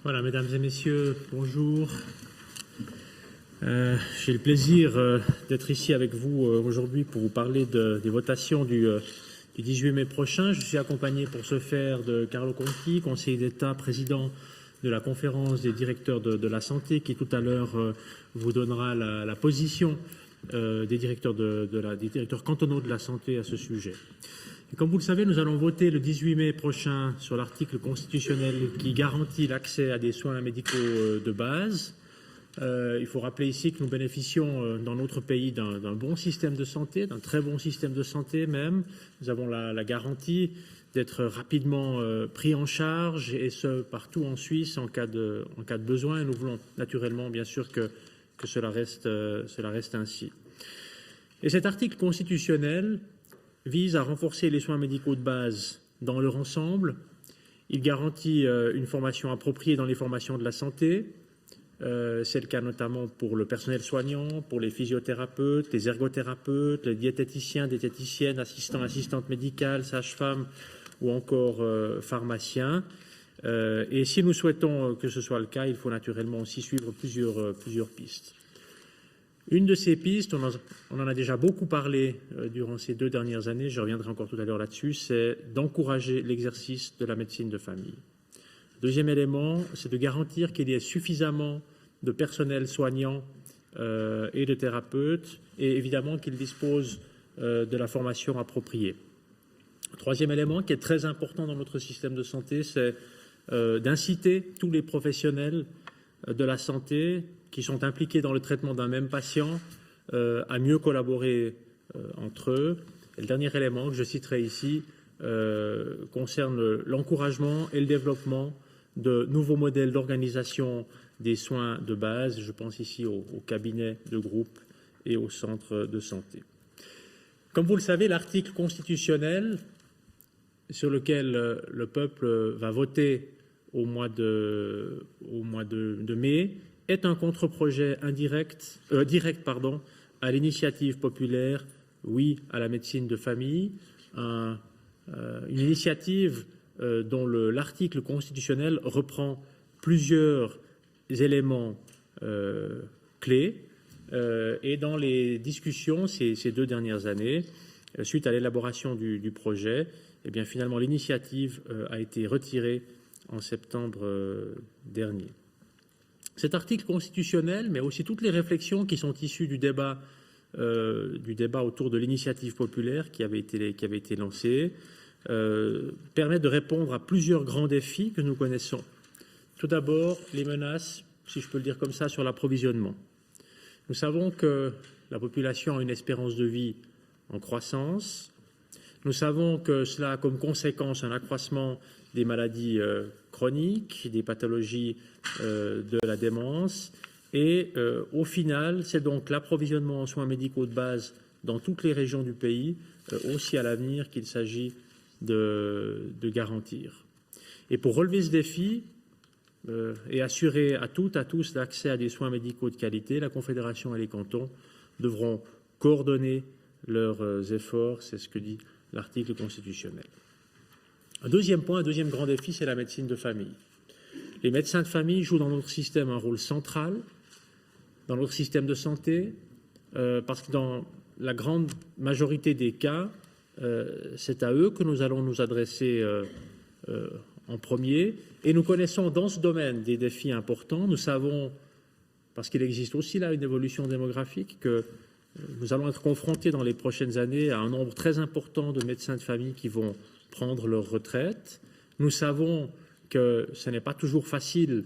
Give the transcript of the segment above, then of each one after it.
Voilà, mesdames et messieurs, bonjour. J'ai le plaisir d'être ici avec vous aujourd'hui pour vous parler des votations du 18 mai prochain. Je suis accompagné pour ce faire de Carlo Conti, conseiller d'État, président de la conférence des directeurs de la santé, qui tout à l'heure vous donnera la position des directeurs, des directeurs cantonaux de la santé à ce sujet. Et comme vous le savez, nous allons voter le 18 mai prochain sur l'article constitutionnel qui garantit l'accès à des soins médicaux de base. Il faut rappeler ici que nous bénéficions dans notre pays d'un bon système de santé, d'un très bon système de santé même. Nous avons la garantie d'être rapidement pris en charge, et ce partout en Suisse en cas de besoin. Et nous voulons naturellement, bien sûr, que cela reste ainsi. Et cet article constitutionnel vise à renforcer les soins médicaux de base dans leur ensemble. Il garantit une formation appropriée dans les formations de la santé. C'est le cas notamment pour le personnel soignant, pour les physiothérapeutes, les ergothérapeutes, les diététiciens, diététiciennes, assistants, assistantes médicales, sages-femmes ou encore pharmaciens. Et si nous souhaitons que ce soit le cas, il faut naturellement aussi suivre plusieurs pistes. Une de ces pistes, on en a déjà beaucoup parlé durant ces 2 dernières années, je reviendrai encore tout à l'heure là-dessus, c'est d'encourager l'exercice de la médecine de famille. Deuxième élément, c'est de garantir qu'il y ait suffisamment de personnel soignant et de thérapeutes, et évidemment qu'ils disposent de la formation appropriée. Troisième élément qui est très important dans notre système de santé, c'est d'inciter tous les professionnels de la santé qui sont impliqués dans le traitement d'un même patient à mieux collaborer entre eux. Et le dernier élément que je citerai ici concerne l'encouragement et le développement de nouveaux modèles d'organisation des soins de base. Je pense ici aux cabinets de groupe et aux centres de santé. Comme vous le savez, l'article constitutionnel sur lequel le peuple va voter au mois de mai est un contre-projet direct à l'initiative populaire « Oui à la médecine de famille », une initiative dont l'article constitutionnel reprend plusieurs éléments clés. Et dans les discussions ces 2 dernières années, suite à l'élaboration du projet, eh bien, finalement l'initiative a été retirée en septembre dernier. Cet article constitutionnel, mais aussi toutes les réflexions qui sont issues du débat autour de l'initiative populaire qui avait été lancée, permettent de répondre à plusieurs grands défis que nous connaissons. Tout d'abord, les menaces, si je peux le dire comme ça, sur l'approvisionnement. Nous savons que la population a une espérance de vie en croissance. Nous savons que cela a comme conséquence un accroissement des maladies chroniques, des pathologies de la démence. Et au final, c'est donc l'approvisionnement en soins médicaux de base dans toutes les régions du pays, aussi à l'avenir, qu'il s'agit de garantir. Et pour relever ce défi et assurer à toutes, à tous l'accès à des soins médicaux de qualité, la Confédération et les cantons devront coordonner leurs efforts, c'est ce que dit l'article constitutionnel. Un deuxième point, un deuxième grand défi, c'est la médecine de famille. Les médecins de famille jouent dans notre système un rôle central, dans notre système de santé, parce que dans la grande majorité des cas, c'est à eux que nous allons nous adresser en premier. Et nous connaissons dans ce domaine des défis importants. Nous savons, parce qu'il existe aussi là une évolution démographique, que nous allons être confrontés dans les prochaines années à un nombre très important de médecins de famille qui vont prendre leur retraite. Nous savons que ce n'est pas toujours facile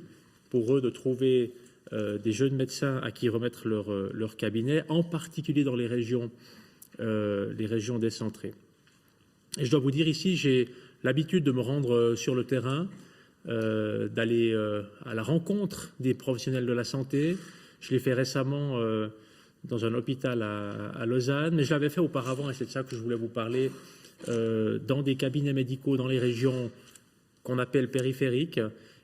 pour eux de trouver des jeunes médecins à qui remettre leur cabinet, en particulier dans les régions décentrées. Et je dois vous dire ici, j'ai l'habitude de me rendre sur le terrain, d'aller à la rencontre des professionnels de la santé. Je l'ai fait récemment dans un hôpital à Lausanne, mais je l'avais fait auparavant, et c'est de ça que je voulais vous parler, dans des cabinets médicaux dans les régions qu'on appelle périphériques,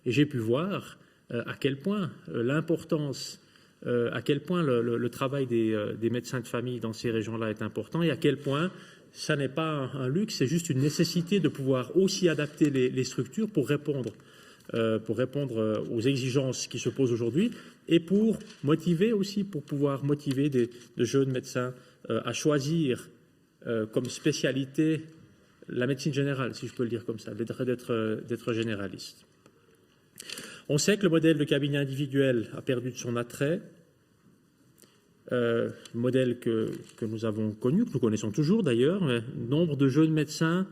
et j'ai pu voir à quel point l'importance, à quel point le travail des médecins de famille dans ces régions-là est important, et à quel point ça n'est pas un luxe, c'est juste une nécessité de pouvoir aussi adapter les structures pour répondre pour répondre aux exigences qui se posent aujourd'hui et pour pouvoir motiver de jeunes médecins à choisir comme spécialité la médecine générale, si je peux le dire comme ça, d'être généraliste. On sait que le modèle de cabinet individuel a perdu de son attrait, modèle que nous avons connu, que nous connaissons toujours d'ailleurs. Nombre de jeunes médecins,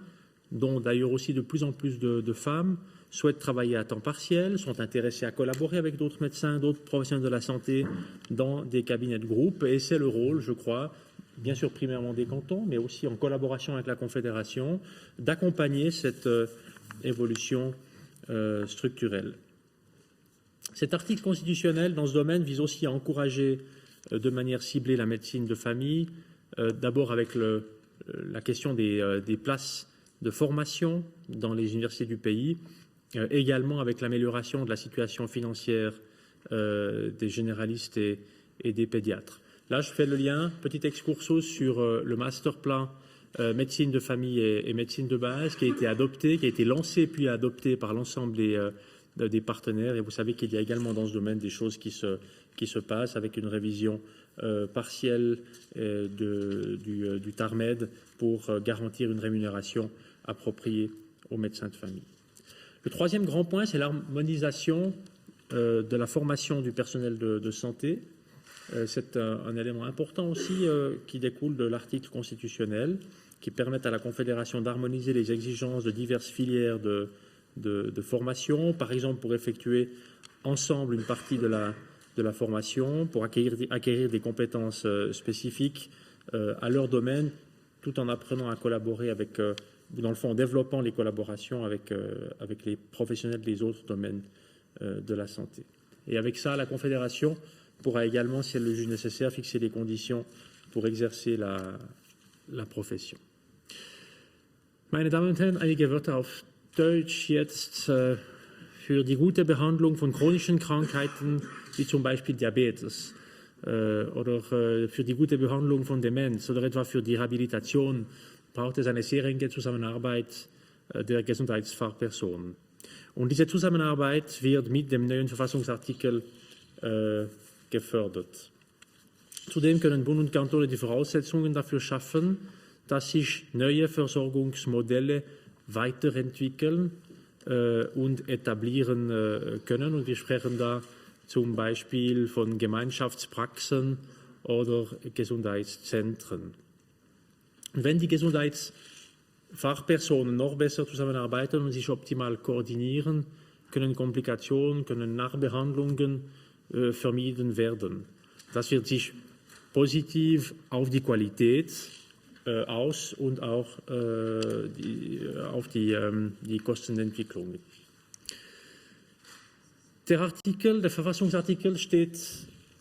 dont d'ailleurs aussi de plus en plus de femmes, souhaitent travailler à temps partiel, sont intéressés à collaborer avec d'autres médecins, d'autres professionnels de la santé dans des cabinets de groupe. Et c'est le rôle, je crois, bien sûr primairement des cantons, mais aussi en collaboration avec la Confédération, d'accompagner cette évolution structurelle. Cet article constitutionnel dans ce domaine vise aussi à encourager de manière ciblée la médecine de famille, d'abord avec la question des places de formation dans les universités du pays, également avec l'amélioration de la situation financière des généralistes et des pédiatres. Là, je fais le lien, petit excursus sur le master plan médecine de famille et médecine de base qui a été adopté, qui a été lancé puis adopté par l'ensemble des partenaires. Et vous savez qu'il y a également dans ce domaine des choses qui se passent avec une révision partielle du TARMED pour garantir une rémunération appropriée aux médecins de famille. Le troisième grand point, c'est l'harmonisation de la formation du personnel de santé. C'est un élément important aussi qui découle de l'article constitutionnel qui permet à la Confédération d'harmoniser les exigences de diverses filières de formation, par exemple pour effectuer ensemble une partie de la formation, pour acquérir des compétences spécifiques à leur domaine, tout en apprenant à collaborer avec dans le fond, en développant les collaborations avec les professionnels des autres domaines de la santé. Et avec ça, la Confédération pourra également, si elle le juge nécessaire, fixer des conditions pour exercer la profession. Meine Damen und Herren, einige Wörter auf Deutsch jetzt für die gute Behandlung von chronischen Krankheiten, wie zum Beispiel Diabetes, oder für die gute Behandlung von Demenz oder etwa für die Rehabilitation braucht es eine sehr enge Zusammenarbeit der Gesundheitsfachpersonen. Und diese Zusammenarbeit wird mit dem neuen Verfassungsartikel gefördert. Zudem können Bund und Kantone die Voraussetzungen dafür schaffen, dass sich neue Versorgungsmodelle weiterentwickeln und etablieren können. Und wir sprechen da zum Beispiel von Gemeinschaftspraxen oder Gesundheitszentren. Und wenn die Gesundheitsfachpersonen noch besser zusammenarbeiten und sich optimal koordinieren, können Komplikationen, können Nachbehandlungen vermieden werden. Das wirkt sich positiv auf die Qualität aus und auch auf die Kostenentwicklung. Der Verfassungsartikel steht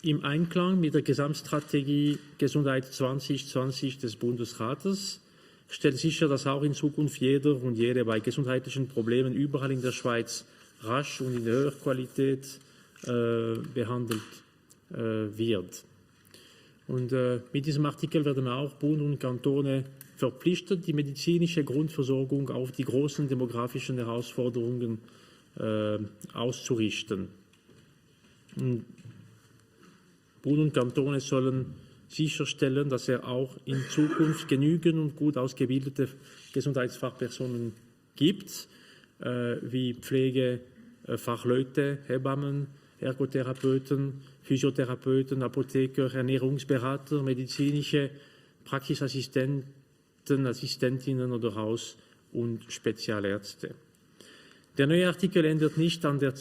im Einklang mit der Gesamtstrategie Gesundheit 2020 des Bundesrates, stellt sicher, dass auch in Zukunft jeder und jede bei gesundheitlichen Problemen überall in der Schweiz rasch und in der höheren Qualität behandelt wird. Und mit diesem Artikel werden auch Bund und Kantone verpflichtet, die medizinische Grundversorgung auf die großen demografischen Herausforderungen auszurichten. Und Bund und Kantone sollen sicherstellen, dass auch in Zukunft genügend und gut ausgebildete Gesundheitsfachpersonen gibt, wie Pflegefachleute, Hebammen, Ergotherapeuten, Physiotherapeuten, Apotheker, Ernährungsberater, medizinische Praxisassistenten, Assistentinnen oder Haus- und Spezialärzte. Der neue Artikel ändert nichts an den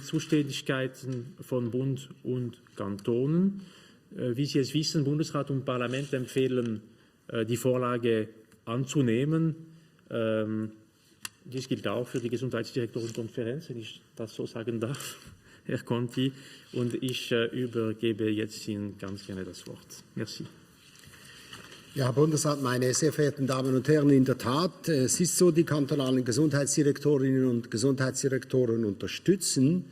Zuständigkeiten von Bund und Kantonen. Wie Sie es wissen, Bundesrat und Parlament empfehlen, die Vorlage anzunehmen. Dies gilt auch für die Gesundheitsdirektorenkonferenz, wenn ich das so sagen darf, Herr Conti. Und ich übergebe jetzt Ihnen ganz gerne das Wort. Merci. Ja, Herr Bundesrat, meine sehr verehrten Damen und Herren, in der Tat, es ist so, die kantonalen Gesundheitsdirektorinnen und Gesundheitsdirektoren unterstützen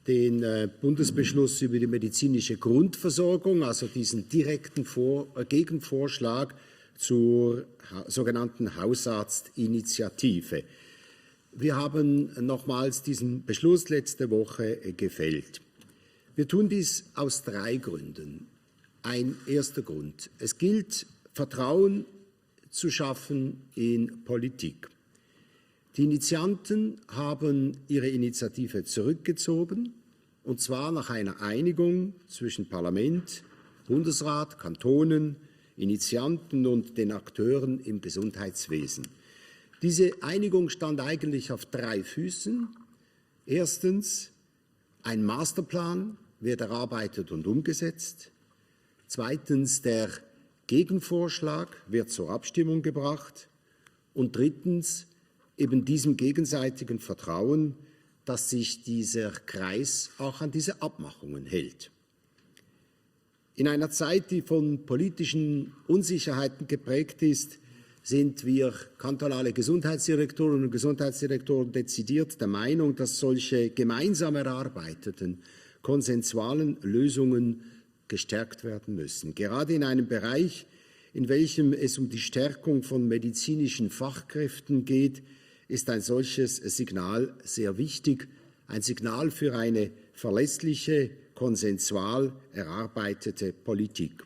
den Bundesbeschluss über die medizinische Grundversorgung, also diesen direkten Gegenvorschlag zur sogenannten Hausarztinitiative. wir haben nochmals diesen Beschluss letzte Woche gefällt. Wir tun dies aus 3 Gründen. Ein erster Grund. Es gilt, Vertrauen zu schaffen in Politik. Die Initianten haben ihre Initiative zurückgezogen, und zwar nach einer Einigung zwischen Parlament, Bundesrat, Kantonen, Initianten und den Akteuren im Gesundheitswesen. Diese Einigung stand eigentlich auf 3 Füßen. Erstens, ein Masterplan wird erarbeitet und umgesetzt. Zweitens, der Gegenvorschlag wird zur Abstimmung gebracht. Und drittens, eben diesem gegenseitigen Vertrauen, dass sich dieser Kreis auch an diese Abmachungen hält. In einer Zeit, die von politischen Unsicherheiten geprägt ist, sind wir kantonale Gesundheitsdirektorinnen und Gesundheitsdirektoren dezidiert der Meinung, dass solche gemeinsam erarbeiteten konsensualen Lösungen gestärkt werden müssen. Gerade in einem Bereich, in welchem es um die Stärkung von medizinischen Fachkräften geht, ist ein solches Signal sehr wichtig, ein Signal für eine verlässliche, konsensual erarbeitete Politik.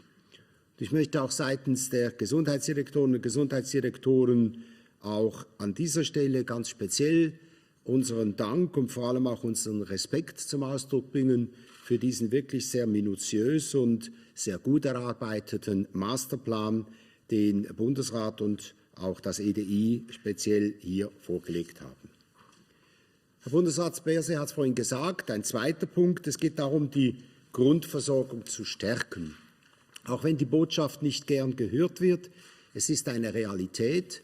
Ich möchte auch seitens der Gesundheitsdirektorinnen und Gesundheitsdirektoren auch an dieser Stelle ganz speziell unseren Dank und vor allem auch unseren Respekt zum Ausdruck bringen für diesen wirklich sehr minutiös und sehr gut erarbeiteten Masterplan, den Bundesrat und auch das EDI speziell hier vorgelegt haben. Herr Bundesrat Berset hat es vorhin gesagt, ein zweiter Punkt, es geht darum, die Grundversorgung zu stärken. Auch wenn die Botschaft nicht gern gehört wird, es ist eine Realität.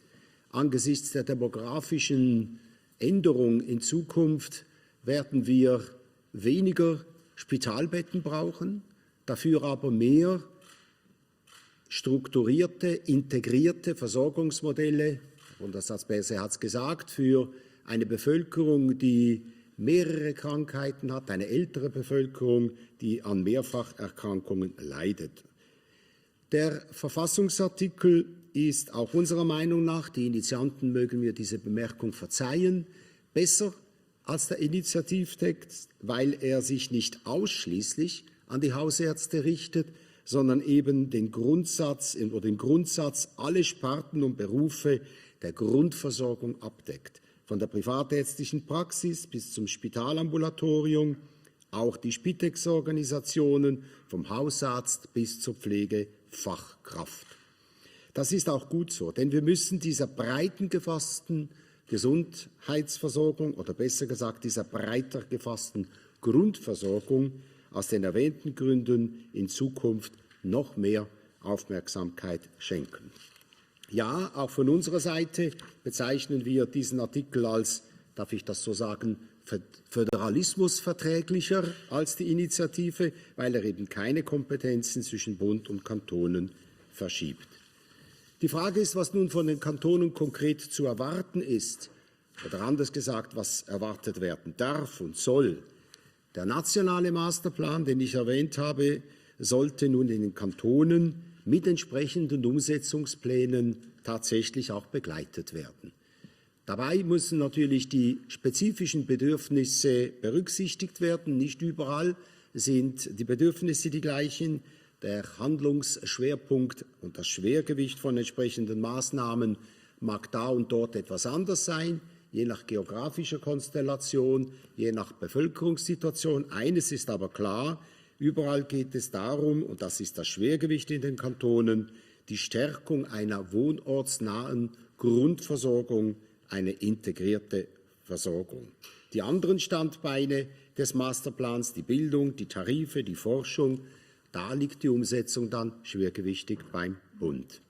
Angesichts der demografischen Änderung in Zukunft werden wir weniger Spitalbetten brauchen, dafür aber mehr strukturierte, integrierte Versorgungsmodelle, Bundesrat Berset hat es gesagt, für eine Bevölkerung, die mehrere Krankheiten hat, eine ältere Bevölkerung, die an Mehrfacherkrankungen leidet. Der Verfassungsartikel ist auch unserer Meinung nach, die Initianten mögen mir diese Bemerkung verzeihen, besser als der Initiativtext, weil er sich nicht ausschließlich an die Hausärzte richtet, sondern eben den Grundsatz, alle Sparten und Berufe der Grundversorgung abdeckt. Von der privatärztlichen Praxis bis zum Spitalambulatorium, auch die Spitex-Organisationen, vom Hausarzt bis zur Pflegefachkraft. Das ist auch gut so, denn wir müssen dieser breiten gefassten Gesundheitsversorgung oder besser gesagt dieser breiter gefassten Grundversorgung aus den erwähnten Gründen in Zukunft noch mehr Aufmerksamkeit schenken. Ja, auch von unserer Seite bezeichnen wir diesen Artikel als, darf ich das so sagen, föderalismusverträglicher als die Initiative, weil er eben keine Kompetenzen zwischen Bund und Kantonen verschiebt. Die Frage ist, was nun von den Kantonen konkret zu erwarten ist, oder anders gesagt, was erwartet werden darf und soll. Der nationale Masterplan, den ich erwähnt habe, sollte nun in den Kantonen mit entsprechenden Umsetzungsplänen tatsächlich auch begleitet werden. Dabei müssen natürlich die spezifischen Bedürfnisse berücksichtigt werden. Nicht überall sind die Bedürfnisse die gleichen. Der Handlungsschwerpunkt und das Schwergewicht von entsprechenden Maßnahmen mag da und dort etwas anders sein, je nach geografischer Konstellation, je nach Bevölkerungssituation. Eines ist aber klar, überall geht es darum, und das ist das Schwergewicht in den Kantonen, die Stärkung einer wohnortsnahen Grundversorgung, eine integrierte Versorgung. Die anderen Standbeine des Masterplans, die Bildung, die Tarife, die Forschung, da liegt die Umsetzung dann schwergewichtig beim Bund.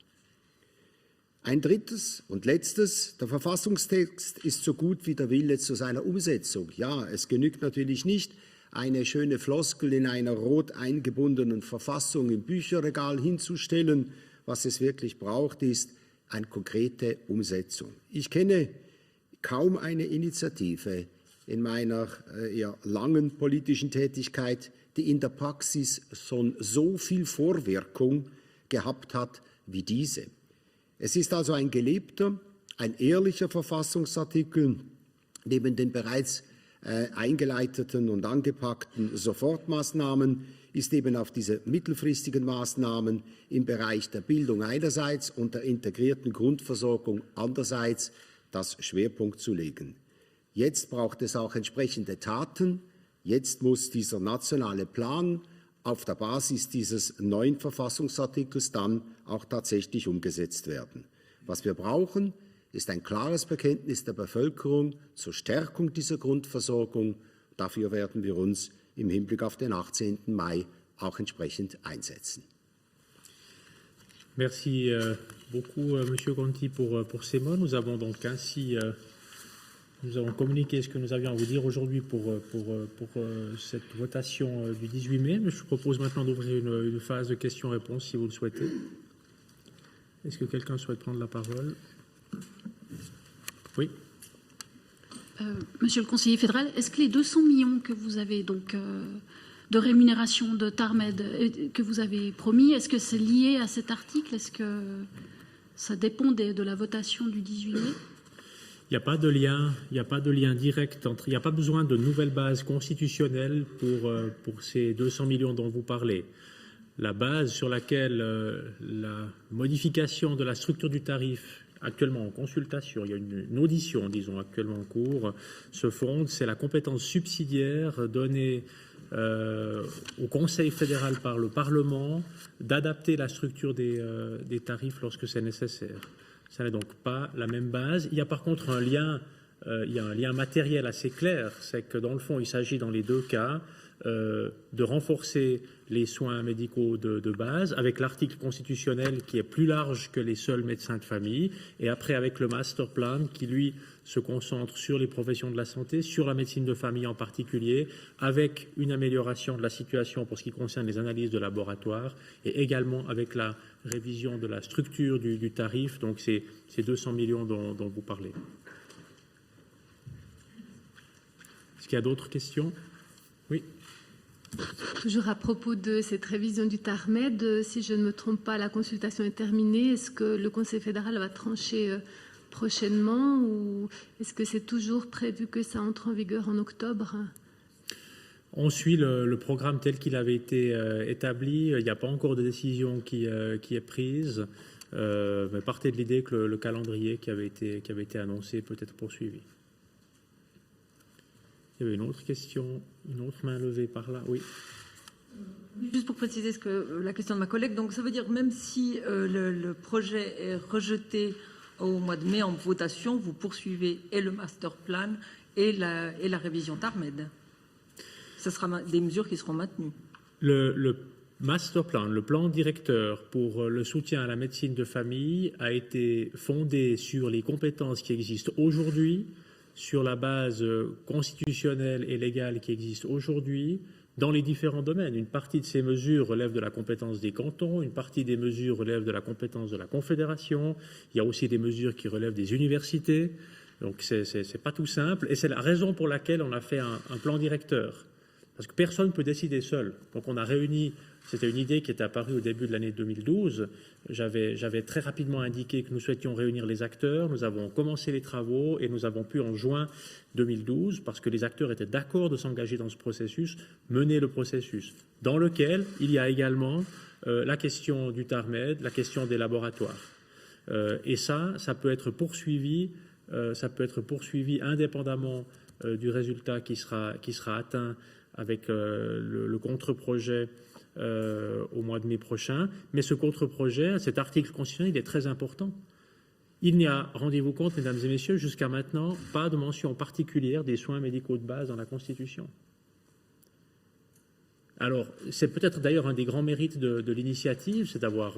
Ein drittes und letztes, der Verfassungstext ist so gut wie der Wille zu seiner Umsetzung. Ja, es genügt natürlich nicht, eine schöne Floskel in einer rot eingebundenen Verfassung im Bücherregal hinzustellen. Was es wirklich braucht, ist eine konkrete Umsetzung. Ich kenne kaum eine Initiative in meiner eher langen politischen Tätigkeit, die in der Praxis schon so viel Vorwirkung gehabt hat wie diese. Es ist also ein gelebter, ein ehrlicher Verfassungsartikel, Neben den bereits eingeleiteten und angepackten Sofortmaßnahmen ist eben auf diese mittelfristigen Maßnahmen im Bereich der Bildung einerseits und der integrierten Grundversorgung andererseits das Schwerpunkt zu legen. Jetzt braucht es auch entsprechende Taten. Jetzt muss dieser nationale Plan auf der Basis dieses neuen Verfassungsartikels dann auch tatsächlich umgesetzt werden. Was wir brauchen, ist ein klares Bekenntnis der Bevölkerung zur Stärkung dieser Grundversorgung. Dafür werden wir uns im Hinblick auf den 18. Mai auch entsprechend einsetzen. Merci beaucoup, Monsieur Conti, pour ces mots. Nous avons donc ainsi nous avons communiqué ce que nous avions à vous dire aujourd'hui pour cette votation du 18 mai. Mais je vous propose maintenant d'ouvrir une phase de questions-réponses si vous le souhaitez. Est-ce que quelqu'un souhaite prendre la parole? Oui. Monsieur le conseiller fédéral, est-ce que les 200 millions que vous avez donc de rémunération de TARMED que vous avez promis, est-ce que c'est lié à cet article? Est-ce que ça dépend de la votation du 18 mai? Il n'y a pas de lien direct entre. Il n'y a pas besoin de nouvelles bases constitutionnelles pour ces 200 millions dont vous parlez. La base sur laquelle la modification de la structure du tarif actuellement en consultation, il y a une audition, disons, actuellement en cours, se fonde, c'est la compétence subsidiaire donnée au Conseil fédéral par le Parlement d'adapter la structure des tarifs lorsque c'est nécessaire. Ça n'est donc pas la même base. Il y a par contre un lien matériel assez clair, c'est que dans le fond, il s'agit dans les deux cas de renforcer les soins médicaux de base avec l'article constitutionnel qui est plus large que les seuls médecins de famille et après avec le master plan qui lui se concentre sur les professions de la santé, sur la médecine de famille en particulier, avec une amélioration de la situation pour ce qui concerne les analyses de laboratoire et également avec la révision de la structure du tarif, donc c'est ces 200 millions dont vous parlez. Est-ce qu'il y a d'autres questions? Oui. Toujours à propos de cette révision du TARMED, si je ne me trompe pas, la consultation est terminée. Est-ce que le Conseil fédéral va trancher prochainement ou est-ce que c'est toujours prévu que ça entre en vigueur en octobre? On suit le programme tel qu'il avait été établi. Il n'y a pas encore de décision qui est prise. Mais partez de l'idée que le calendrier qui avait été annoncé peut être poursuivi. Il y avait une autre question, une autre main levée par là. Oui. Juste pour préciser la question de ma collègue, donc ça veut dire même si le projet est rejeté au mois de mai en votation, vous poursuivez et le master plan et la révision TARMED. Ce sera des mesures qui seront maintenues. Le master plan, le plan directeur pour le soutien à la médecine de famille a été fondé sur les compétences qui existent aujourd'hui, sur la base constitutionnelle et légale qui existe aujourd'hui dans les différents domaines. Une partie de ces mesures relève de la compétence des cantons, une partie des mesures relève de la compétence de la Confédération, il y a aussi des mesures qui relèvent des universités, donc c'est pas tout simple, et c'est la raison pour laquelle on a fait un plan directeur, parce que personne ne peut décider seul. Donc on a réuni, c'était une idée qui est apparue au début de l'année 2012, j'avais très rapidement indiqué que nous souhaitions réunir les acteurs, nous avons commencé les travaux et nous avons pu en juin 2012, parce que les acteurs étaient d'accord de s'engager dans ce processus, mener le processus, dans lequel il y a également la question du TARMED, la question des laboratoires. Et ça peut être poursuivi indépendamment du résultat qui sera atteint avec le contre-projet au mois de mai prochain. Mais ce contre-projet, cet article constitutionnel, il est très important. Il n'y a, rendez-vous compte, mesdames et messieurs, jusqu'à maintenant, pas de mention particulière des soins médicaux de base dans la Constitution. Alors, c'est peut-être d'ailleurs un des grands mérites de l'initiative, c'est d'avoir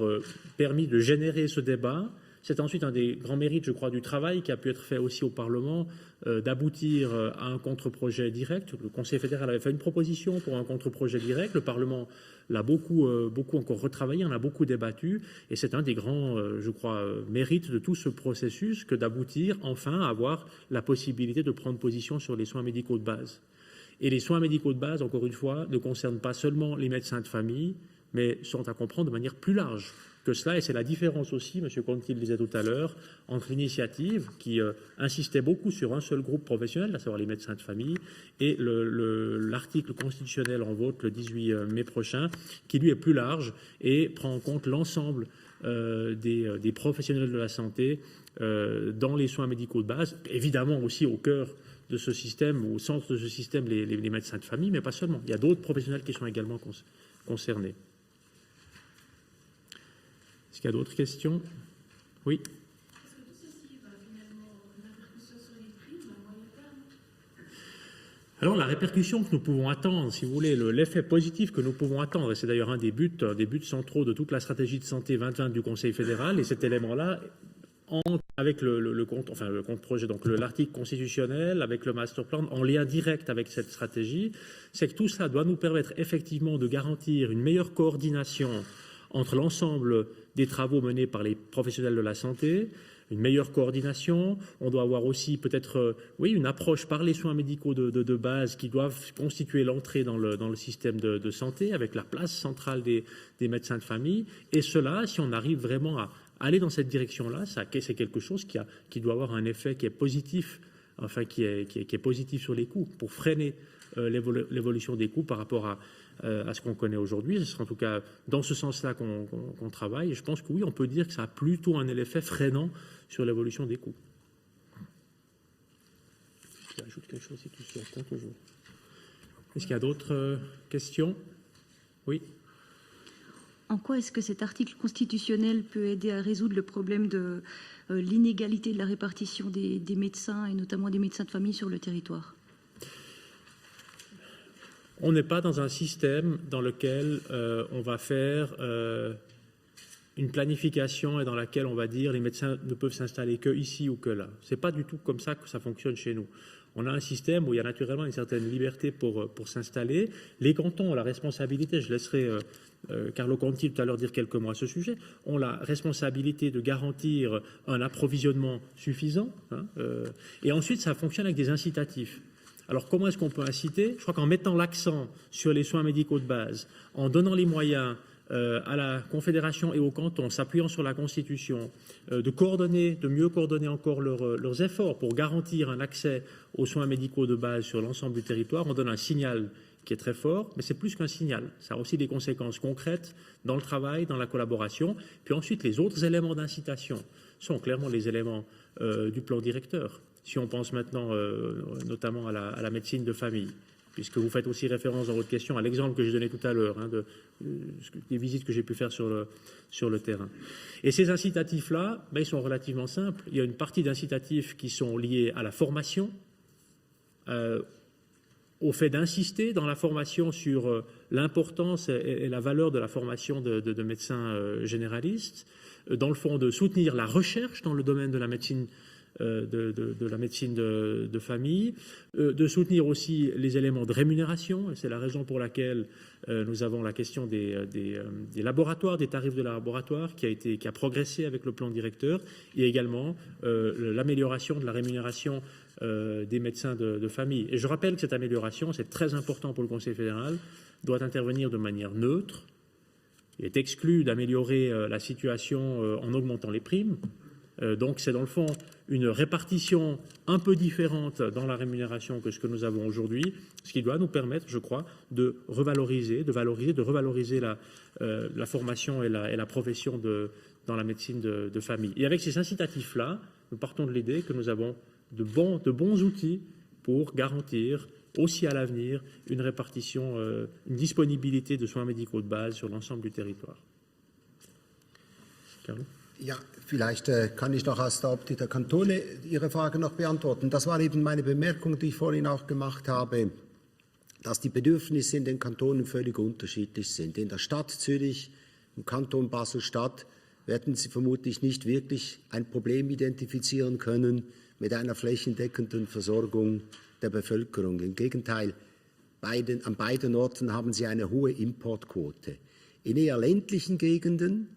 permis de générer ce débat. C'est ensuite un des grands mérites, je crois, du travail qui a pu être fait aussi au Parlement, d'aboutir à un contre-projet direct. Le Conseil fédéral avait fait une proposition pour un contre-projet direct. Le Parlement l'a beaucoup encore retravaillé, on a beaucoup débattu. Et c'est un des grands, je crois, mérites de tout ce processus que d'aboutir enfin à avoir la possibilité de prendre position sur les soins médicaux de base. Et les soins médicaux de base, encore une fois, ne concernent pas seulement les médecins de famille, mais sont à comprendre de manière plus large que cela, et c'est la différence aussi, M. Conti le disait tout à l'heure, entre l'initiative qui insistait beaucoup sur un seul groupe professionnel, à savoir les médecins de famille, et l'article constitutionnel en vote le 18 mai prochain, qui lui est plus large et prend en compte l'ensemble des professionnels de la santé dans les soins médicaux de base, évidemment aussi au cœur de ce système, ou au centre de ce système, les médecins de famille, mais pas seulement. Il y a d'autres professionnels qui sont également concernés. Est-ce qu'il y a d'autres questions? Oui. Alors, la répercussion que nous pouvons attendre, si vous voulez, l'effet positif que nous pouvons attendre, et c'est d'ailleurs un des buts centraux de toute la stratégie de santé 2020 du Conseil fédéral, et cet élément-là, avec le compte-projet, donc l'article constitutionnel, avec le master plan, en lien direct avec cette stratégie, c'est que tout ça doit nous permettre effectivement de garantir une meilleure coordination entre l'ensemble des travaux menés par les professionnels de la santé, une meilleure coordination. On doit avoir aussi peut-être une approche par les soins médicaux de base qui doivent constituer l'entrée dans le système de santé avec la place centrale des médecins de famille. Et cela, si on arrive vraiment à aller dans cette direction-là, c'est quelque chose qui doit avoir un effet qui est positif, enfin qui est positif sur les coûts, pour freiner l'évolution des coûts par rapport à ce qu'on connaît aujourd'hui. Ce sera en tout cas dans ce sens-là qu'on travaille. Et je pense que oui, on peut dire que ça a plutôt un effet freinant sur l'évolution des coûts. J'ajoute quelque chose si tu souhaites, toujours. Est-ce qu'il y a d'autres questions? Oui. En quoi est-ce que cet article constitutionnel peut aider à résoudre le problème de l'inégalité de la répartition des médecins et notamment des médecins de famille sur le territoire? On n'est pas dans un système dans lequel on va faire une planification et dans laquelle on va dire les médecins ne peuvent s'installer que ici ou que là. Ce n'est pas du tout comme ça que ça fonctionne chez nous. On a un système où il y a naturellement une certaine liberté pour s'installer. Les cantons ont la responsabilité, je laisserai Carlo Conti tout à l'heure dire quelques mots à ce sujet, ont la responsabilité de garantir un approvisionnement suffisant. Et ensuite, ça fonctionne avec des incitatifs. Alors, comment est-ce qu'on peut inciter? Je crois qu'en mettant l'accent sur les soins médicaux de base, en donnant les moyens à la Confédération et au canton, s'appuyant sur la Constitution, de mieux coordonner encore leurs efforts pour garantir un accès aux soins médicaux de base sur l'ensemble du territoire, on donne un signal qui est très fort, mais c'est plus qu'un signal. Ça a aussi des conséquences concrètes dans le travail, dans la collaboration. Puis ensuite, les autres éléments d'incitation sont clairement les éléments du plan directeur. Si on pense maintenant notamment à la médecine de famille, puisque vous faites aussi référence dans votre question à l'exemple que j'ai donné tout à l'heure, des visites que j'ai pu faire sur le terrain. Et ces incitatifs-là, ils sont relativement simples. Il y a une partie d'incitatifs qui sont liés à la formation, au fait d'insister dans la formation sur l'importance et la valeur de la formation de médecins généralistes, dans le fond de soutenir la recherche dans le domaine de la médecine de famille, de soutenir aussi les éléments de rémunération, et c'est la raison pour laquelle nous avons la question des laboratoires, des tarifs de laboratoire qui a progressé avec le plan directeur, et également l'amélioration de la rémunération des médecins de famille. Et je rappelle que cette amélioration, c'est très important pour le Conseil fédéral, doit intervenir de manière neutre. Il est exclu d'améliorer la situation en augmentant les primes. Donc c'est dans le fond une répartition un peu différente dans la rémunération que ce que nous avons aujourd'hui, ce qui doit nous permettre, je crois, de revaloriser la formation et la profession dans la médecine de famille. Et avec ces incitatifs-là, nous partons de l'idée que nous avons de bons outils pour garantir aussi à l'avenir une répartition, une disponibilité de soins médicaux de base sur l'ensemble du territoire. Carlo? Ja, vielleicht kann ich noch aus der Optik der Kantone Ihre Frage noch beantworten. Das war eben meine Bemerkung, die ich vorhin auch gemacht habe, dass die Bedürfnisse in den Kantonen völlig unterschiedlich sind. In der Stadt Zürich, im Kanton Basel-Stadt, werden Sie vermutlich nicht wirklich ein Problem identifizieren können mit einer flächendeckenden Versorgung der Bevölkerung. Im Gegenteil, an beiden Orten haben Sie eine hohe Importquote. In eher ländlichen Gegenden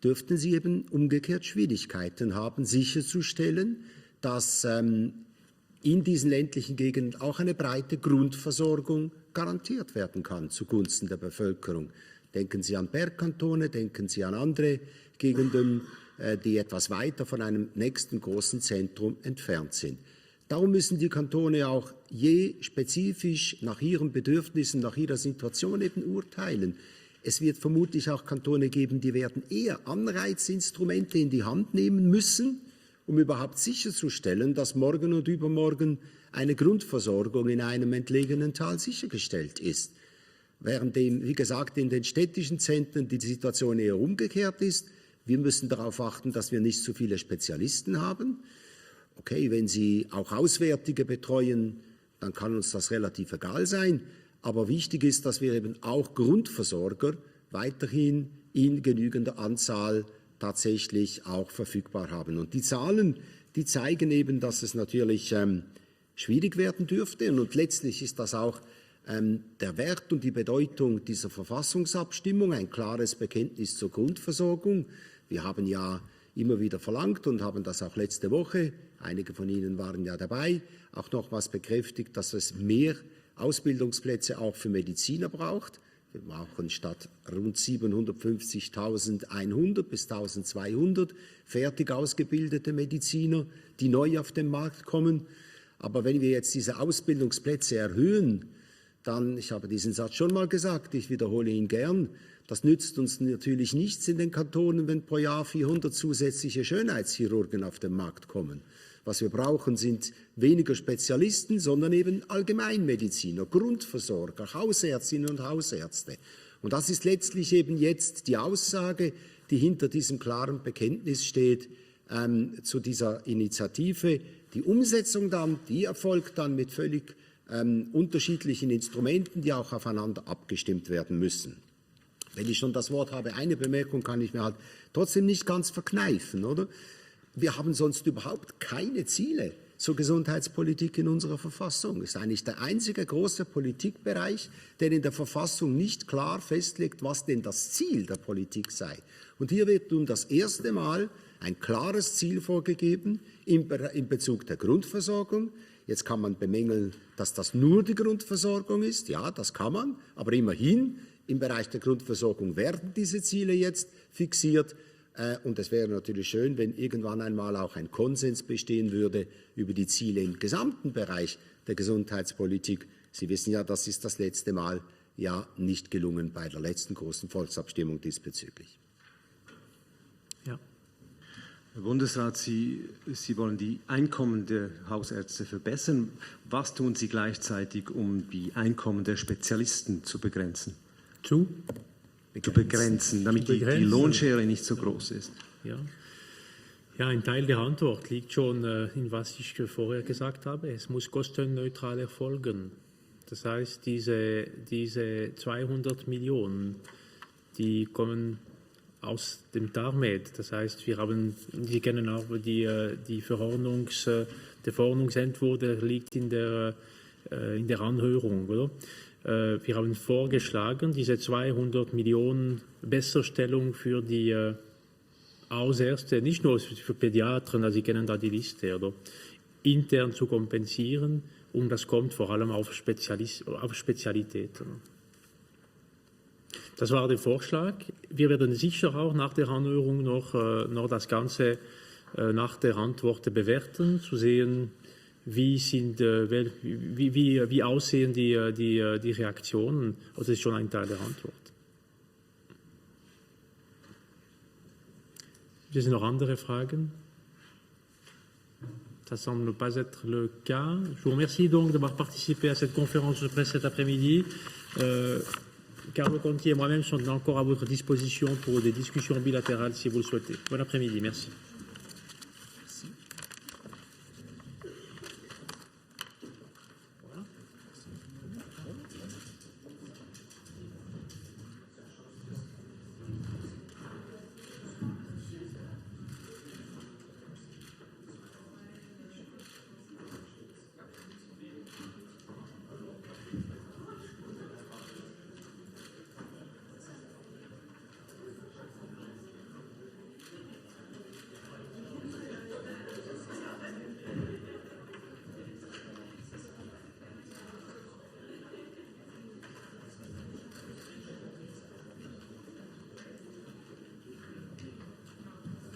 dürften Sie eben umgekehrt Schwierigkeiten haben, sicherzustellen, dass in diesen ländlichen Gegenden auch eine breite Grundversorgung garantiert werden kann zugunsten der Bevölkerung. Denken Sie an Bergkantone, denken Sie an andere Gegenden, die etwas weiter von einem nächsten großen Zentrum entfernt sind. Darum müssen die Kantone auch je spezifisch nach ihren Bedürfnissen, nach ihrer Situation eben urteilen. Es wird vermutlich auch Kantone geben, die werden eher Anreizinstrumente in die Hand nehmen müssen, um überhaupt sicherzustellen, dass morgen und übermorgen eine Grundversorgung in einem entlegenen Tal sichergestellt ist. Während, wie gesagt, in den städtischen Zentren die Situation eher umgekehrt ist. Wir müssen darauf achten, dass wir nicht zu viele Spezialisten haben. Okay, wenn Sie auch Auswärtige betreuen, dann kann uns das relativ egal sein. Aber wichtig ist, dass wir eben auch Grundversorger weiterhin in genügender Anzahl tatsächlich auch verfügbar haben. Und die Zahlen, die zeigen eben, dass es natürlich schwierig werden dürfte. Und letztlich ist das auch der Wert und die Bedeutung dieser Verfassungsabstimmung, ein klares Bekenntnis zur Grundversorgung. Wir haben ja immer wieder verlangt und haben das auch letzte Woche, einige von Ihnen waren ja dabei, auch nochmals bekräftigt, dass es mehr Ausbildungsplätze auch für Mediziner braucht. Wir brauchen statt rund 750.100 bis 1.200 fertig ausgebildete Mediziner, die neu auf den Markt kommen. Aber wenn wir jetzt diese Ausbildungsplätze erhöhen, dann, ich habe diesen Satz schon mal gesagt, ich wiederhole ihn gern, das nützt uns natürlich nichts in den Kantonen, wenn pro Jahr 400 zusätzliche Schönheitschirurgen auf den Markt kommen. Was wir brauchen, sind weniger Spezialisten, sondern eben Allgemeinmediziner, Grundversorger, Hausärztinnen und Hausärzte. Und das ist letztlich eben jetzt die Aussage, die hinter diesem klaren Bekenntnis steht zu dieser Initiative. Die Umsetzung dann, die erfolgt dann mit völlig unterschiedlichen Instrumenten, die auch aufeinander abgestimmt werden müssen. Wenn ich schon das Wort habe, eine Bemerkung kann ich mir halt trotzdem nicht ganz verkneifen, oder? Wir haben sonst überhaupt keine Ziele zur Gesundheitspolitik in unserer Verfassung. Es ist eigentlich der einzige große Politikbereich, der in der Verfassung nicht klar festlegt, was denn das Ziel der Politik sei. Und hier wird nun das erste Mal ein klares Ziel vorgegeben in Bezug der Grundversorgung. Jetzt kann man bemängeln, dass das nur die Grundversorgung ist. Ja, das kann man, aber immerhin im Bereich der Grundversorgung werden diese Ziele jetzt fixiert. Und es wäre natürlich schön, wenn irgendwann einmal auch ein Konsens bestehen würde über die Ziele im gesamten Bereich der Gesundheitspolitik. Sie wissen ja, das ist das letzte Mal ja nicht gelungen bei der letzten großen Volksabstimmung diesbezüglich. Ja. Herr Bundesrat, Sie wollen die Einkommen der Hausärzte verbessern. Was tun Sie gleichzeitig, um die Einkommen der Spezialisten zu begrenzen? Zu begrenzen, damit die Lohnschere nicht so groß ist. Ja. Ja, ein Teil der Antwort liegt schon in was ich vorher gesagt habe. Es muss kostenneutral erfolgen. Das heißt, diese 200 Millionen, die kommen aus dem TARMED. Das heißt, Sie kennen auch der Verordnungsentwurf, der liegt in der Anhörung, oder? Wir haben vorgeschlagen, diese 200 Millionen Besserstellung für die Hausärzte, nicht nur für Pädiatren, also Sie kennen da die Liste, oder, intern zu kompensieren, und das kommt vor allem auf Spezialitäten. Das war der Vorschlag. Wir werden sicher auch nach der Anhörung noch das Ganze nach der Antwort bewerten, zu sehen, wie aussehen die Reaktionen. Das ist schon ein Teil der Antwort. Est-ce qu'il y a d'autres Fragen? Ça semble ne pas être le cas. Je vous remercie donc d'avoir participé à cette conférence de presse cet après-midi. Carlo Conti et moi-même sont encore à votre disposition pour des discussions bilatérales si vous le souhaitez. Bon après-midi, merci.